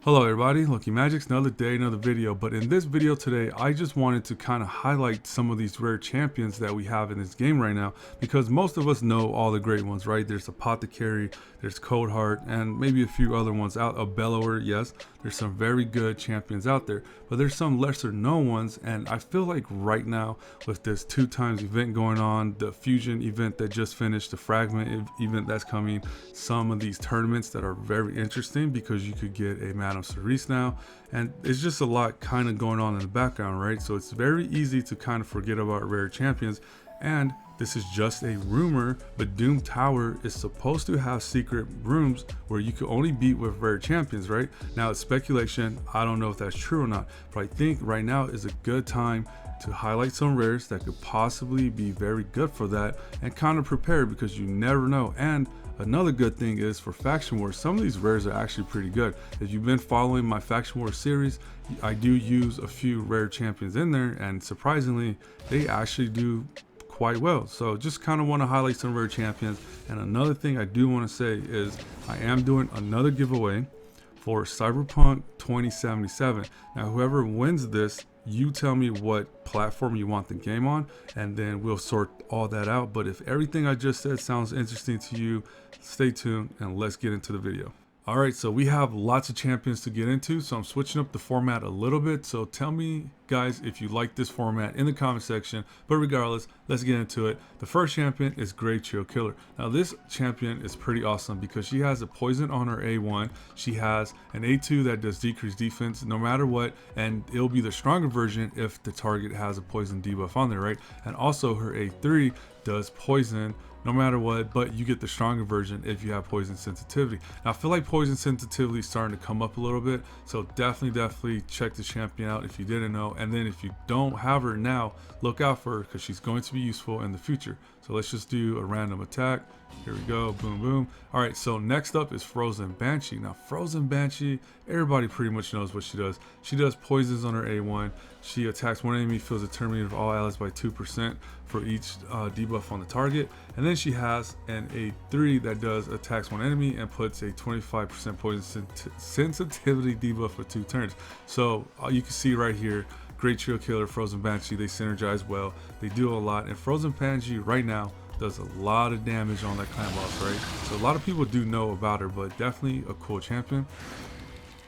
Hello everybody, Lokimagics, another day, another video. But in this video today, I just wanted to kind of highlight some of these rare champions that we have in this game right now, because most of us know all the great ones, right? There's Apothecary, there's Coldheart, and maybe a few other ones out. A Bellower, yes, there's some very good champions out there, but there's some lesser known ones. And I feel like right now with this 2x event going on, the fusion event that just finished, the fragment event that's coming, some of these tournaments that are very interesting because you could get a Madame Cerise now, and it's just a lot kind of going on in the background, right? So it's very easy to kind of forget about rare champions. And this is just a rumor, but Doom Tower is supposed to have secret rooms where you can only beat with rare champions, right? Now it's speculation, I don't know if that's true or not, but I think right now is a good time to highlight some rares that could possibly be very good for that, and kind of prepare, because you never know. And another good thing is for Faction Wars, some of these rares are actually pretty good. If you've been following my Faction Wars series, I do use a few rare champions in there, and surprisingly, they actually do quite well. So just kind of want to highlight some rare champions. And another thing I do want to say is I am doing another giveaway for Cyberpunk 2077. Now, whoever wins this, you tell me what platform you want the game on, and then we'll sort all that out. But if everything I just said sounds interesting to you, stay tuned and let's get into the video. All right, so we have lots of champions to get into, so I'm switching up the format a little bit. So tell me, guys, if you like this format in the comment section. But regardless, let's get into it. The first champion is Great Trio Killer. Now this champion is pretty awesome because she has a poison on her A1. She has an A2 that does decreased defense no matter what, and it'll be the stronger version if the target has a poison debuff on there, right? And also her A3 does poison no matter what, but you get the stronger version if you have poison sensitivity. Now I feel like poison sensitivity is starting to come up a little bit, so definitely check the champion out if you didn't know. And then if you don't have her now, look out for her because she's going to be useful in the future. So let's just do a random attack. Here we go, boom, boom. All right, so next up is Frozen Banshee. Now Frozen Banshee, everybody pretty much knows what she does. She does poisons on her A1. She attacks one enemy, fills the terminator of all allies by 2% for each debuff on the target. And then she has an A3 that does attacks one enemy and puts a 25% poison sensitivity debuff for 2 turns. So you can see right here, Great Trio Killer, Frozen Banshee, they synergize well. They do a lot, and Frozen Banshee right now does a lot of damage on that clan boss, right? So a lot of people do know about her, but definitely a cool champion.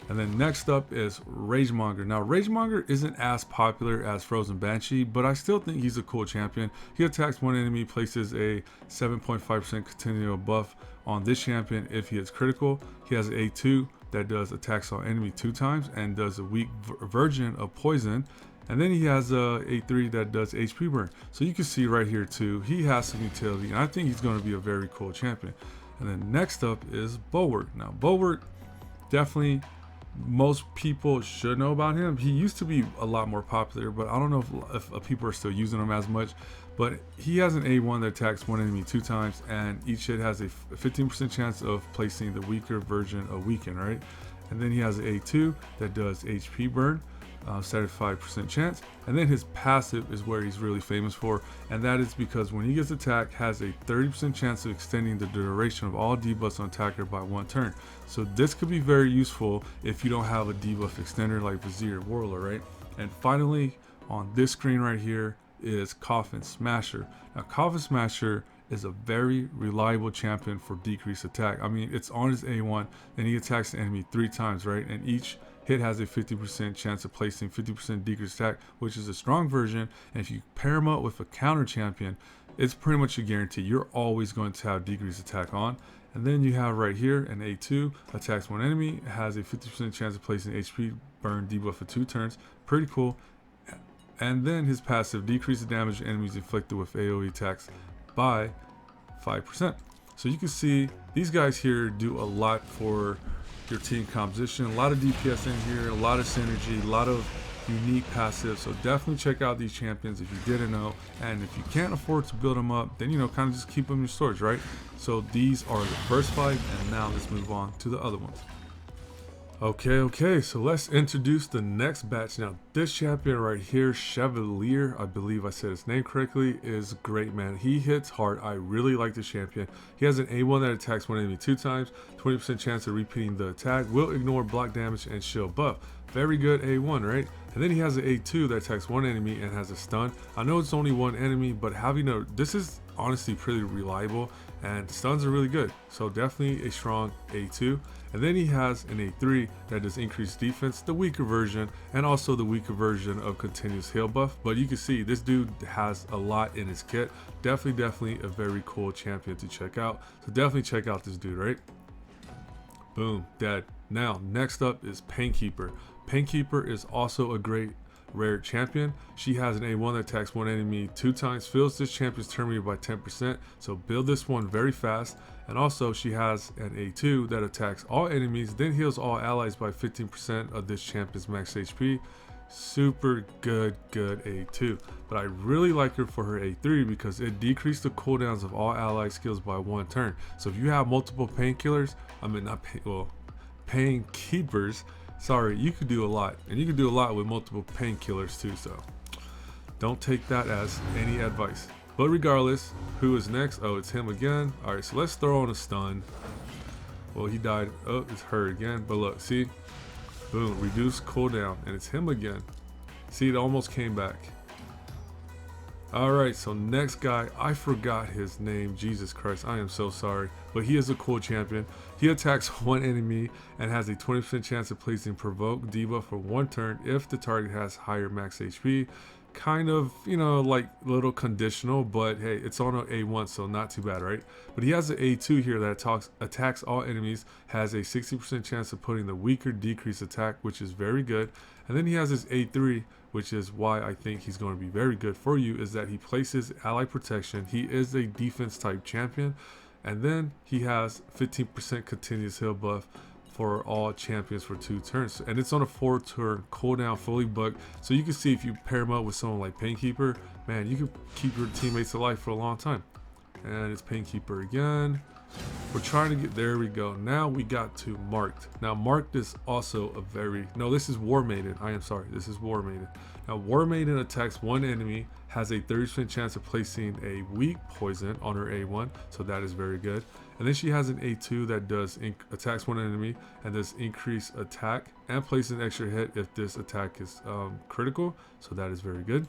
And then next up is Monger. Now Monger isn't as popular as Frozen Banshee, but I still think he's a cool champion. He attacks one enemy, places a 7.5% continual buff on this champion if he is critical. He has an A2 that does attacks on enemy 2 times and does a weak version of poison. And then he has a A3 that does HP burn. So you can see right here too, he has some utility, and I think he's going to be a very cool champion. And then next up is Bulwark. Now Bulwark, definitely most people should know about him. He used to be a lot more popular, but I don't know if people are still using him as much. But he has an A1 that attacks one enemy 2 times, and each hit has a 15% chance of placing the weaker version of Weaken, right? And then he has an A2 that does HP burn, 75% chance. And then his passive is where he's really famous for, and that is because when he gets attacked, has a 30% chance of extending the duration of all debuffs on attacker by 1 turn. So this could be very useful if you don't have a debuff extender like Vizier Warlord, right? And finally, on this screen right here is Coffin Smasher. Now Coffin Smasher is a very reliable champion for decreased attack. I mean, it's on his A1, and he attacks the enemy 3 times, right? And each hit has a 50% chance of placing 50% decreased attack, which is a strong version. And if you pair him up with a counter champion, it's pretty much a guarantee. You're always going to have decreased attack on. And then you have right here an A2, attacks one enemy, has a 50% chance of placing HP burn debuff for 2 turns. Pretty cool. And then his passive decreases damage enemies inflicted with AoE attacks by 5%. So you can see these guys here do a lot for your team composition. A lot of DPS in here, a lot of synergy, a lot of unique passives. So definitely check out these champions if you didn't know. And if you can't afford to build them up, then kind of just keep them in your storage, right? So these are the first 5, and now let's move on to the other ones. Okay, so let's introduce the next batch. Now, this champion right here, Chevalier, I believe I said his name correctly, is great, man. He hits hard. I really like this champion. He has an A1 that attacks one enemy 2 times, 20% chance of repeating the attack, will ignore block damage and shield buff. Very good A1, right? And then he has an A2 that attacks one enemy and has a stun. I know it's only one enemy, but having a, this is honestly pretty reliable, and stuns are really good. So definitely a strong A2. And then he has an A3 that does increased defense, the weaker version, and also the weaker version of continuous heal buff. But you can see this dude has a lot in his kit. Definitely a very cool champion to check out. So definitely check out this dude, right? Boom, dead. Now, next up is Painkeeper. Painkeeper is also a great rare champion. She has an A1 that attacks one enemy 2 times, fills this champion's turn meter by 10%, so build this one very fast. And also she has an A2 that attacks all enemies, then heals all allies by 15% of this champion's max HP. Super good A2. But I really like her for her A3 because it decreased the cooldowns of all ally skills by 1 turn. So if you have multiple painkillers, painkeepers, sorry, you could do a lot, and you can do a lot with multiple painkillers too, so don't take that as any advice. But regardless, who is next? Oh, it's him again. All right, so let's throw on a stun. Well, he died. Oh, it's her again. But look, see, boom, reduce cooldown, and it's him again. See, it almost came back. All right, so next guy, I forgot his name. Jesus Christ, I am so sorry. But he is a cool champion. He attacks one enemy and has a 20% chance of placing provoke debuff for 1 turn if the target has higher max HP. Kind of, you know, like little conditional, but hey, it's on an A1, so not too bad, right? But he has an A2 here that attacks all enemies, has a 60% chance of putting the weaker decrease attack, which is very good. And then he has his A3, which is why I think he's going to be very good for you, is that he places ally protection. He is a defense type champion. And then he has 15% continuous heal buff for all champions for 2 turns, and it's on a 4-turn cooldown, fully booked. So you can see if you pair him up with someone like Painkeeper, man, you can keep your teammates alive for a long time. And it's Painkeeper again. We're trying to get, there we go. Now we got to Marked. Now Marked is also a very, no, this is War Maiden. I am sorry, this is War Maiden. Now War Maiden attacks one enemy, has a 30% chance of placing a weak poison on her A1, so that is very good. And then she has an A2 that does attacks one enemy and does increase attack and places an extra hit if this attack is critical, so that is very good.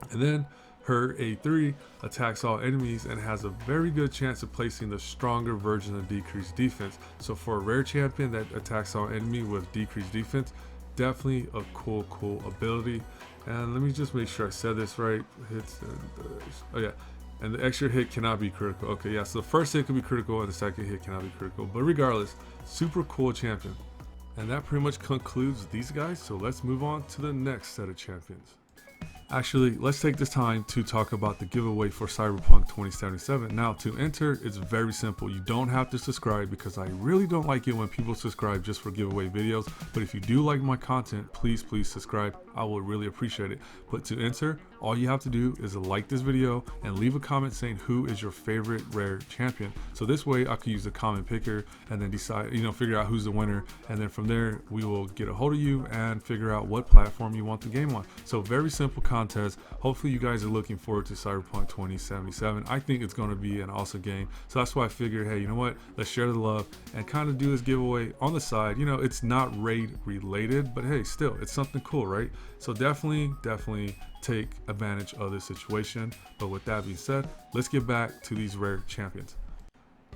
And then her A3 attacks all enemies and has a very good chance of placing the stronger version of decreased defense. So for a rare champion that attacks all enemy with decreased defense, definitely a cool ability. And let me just make sure I said this right. Hits and oh yeah. And the extra hit cannot be critical. Okay, yeah, so the first hit can be critical and the second hit cannot be critical. But regardless, super cool champion. And that pretty much concludes these guys. So let's move on to the next set of champions. Actually, let's take this time to talk about the giveaway for Cyberpunk 2077. Now, to enter, it's very simple. You don't have to subscribe because I really don't like it when people subscribe just for giveaway videos. But if you do like my content, please subscribe. I will really appreciate it. But to enter, all you have to do is like this video and leave a comment saying who is your favorite rare champion. So this way I can use the comment picker and then decide, figure out who's the winner. And then from there, we will get a hold of you and figure out what platform you want the game on. So very simple contest. Hopefully you guys are looking forward to Cyberpunk 2077. I think it's going to be an awesome game. So that's why I figured, hey, you know what? Let's share the love and kind of do this giveaway on the side. It's not raid related, but hey, still, it's something cool, right? So definitely take advantage of this situation. But with that being said, let's get back to these rare champions.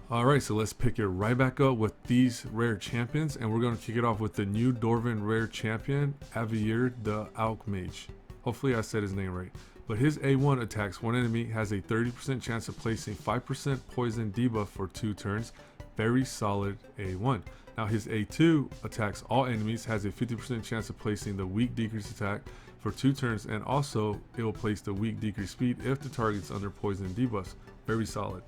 Alright, so let's pick it right back up with these rare champions, and we're going to kick it off with the new Dwarven rare champion, Javier the Alk Mage. Hopefully I said his name right. But his A1 attacks one enemy, has a 30% chance of placing 5% poison debuff for 2 turns. Very solid A1. Now his A2 attacks all enemies, has a 50% chance of placing the weak decrease attack for 2 turns, and also it will place the weak decrease speed if the target's under poison debuffs. Very solid.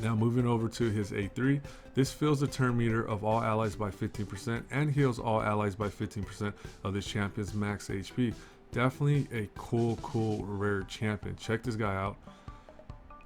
Now moving over to his A3, this fills the turn meter of all allies by 15% and heals all allies by 15% of this champion's max HP. Definitely a cool rare champion. Check this guy out.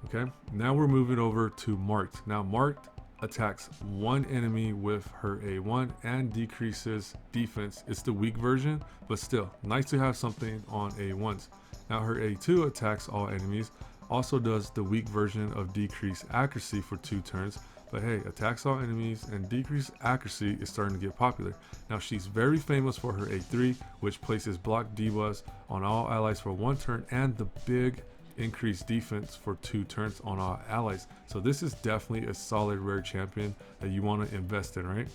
Okay, now we're moving over to Marked. Now Marked attacks one enemy with her A1 and decreases defense. It's the weak version, but still nice to have something on A1s. Now her A2 attacks all enemies, also does the weak version of decreased accuracy for 2 turns, but hey, attacks all enemies and decreased accuracy is starting to get popular. Now she's very famous for her A3, which places block debuffs on all allies for 1 turn and the big increased defense for 2 turns on all allies. So this is definitely a solid rare champion that you want to invest in, right?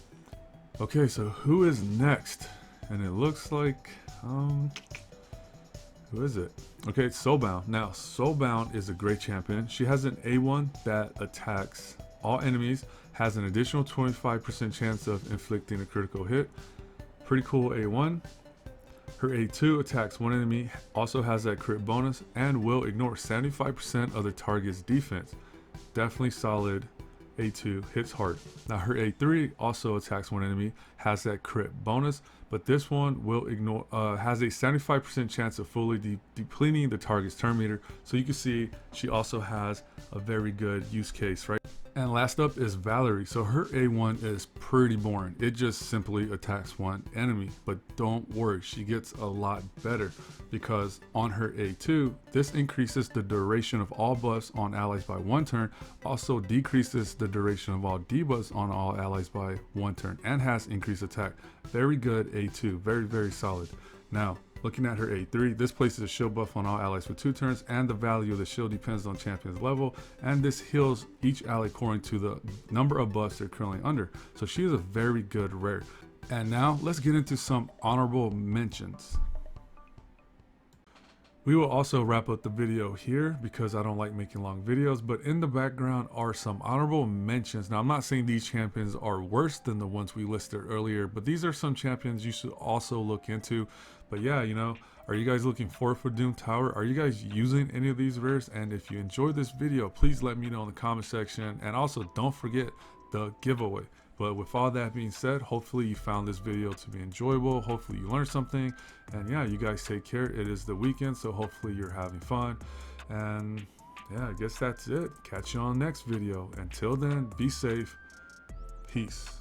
Okay, so who is next? And it looks like who is it? Okay, it's Soulbound. Now Soulbound is a great champion. She has an A1 that attacks all enemies, has an additional 25% chance of inflicting a critical hit. Pretty cool A1. Her A2 attacks one enemy, also has that crit bonus, and will ignore 75% of the target's defense. Definitely solid A2, hits hard. Now her A3 also attacks one enemy, has that crit bonus, but this one will ignore, has a 75% chance of fully depleting the target's turn meter. So you can see she also has a very good use case, right? And last up is Valerie. So her A1 is pretty boring. It just simply attacks one enemy, but don't worry, she gets a lot better because on her A2, this increases the duration of all buffs on allies by 1 turn, also decreases the duration of all debuffs on all allies by 1 turn, and has increased attack. Very good A2, very, very solid. Now, looking at her A3, this places a shield buff on all allies for 2 turns, and the value of the shield depends on champion's level, and this heals each ally according to the number of buffs they're currently under. So she is a very good rare. And now let's get into some honorable mentions. We will also wrap up the video here because I don't like making long videos, but in the background are some honorable mentions. Now I'm not saying these champions are worse than the ones we listed earlier, but these are some champions you should also look into. But yeah, you know, are you guys looking forward for Doom Tower? Are you guys using any of these rares? And if you enjoyed this video, please let me know in the comment section, and also don't forget the giveaway. But with all that being said, hopefully you found this video to be enjoyable. Hopefully you learned something. And yeah, you guys take care. It is the weekend, so hopefully you're having fun. And yeah, I guess that's it. Catch you on the next video. Until then, be safe. Peace.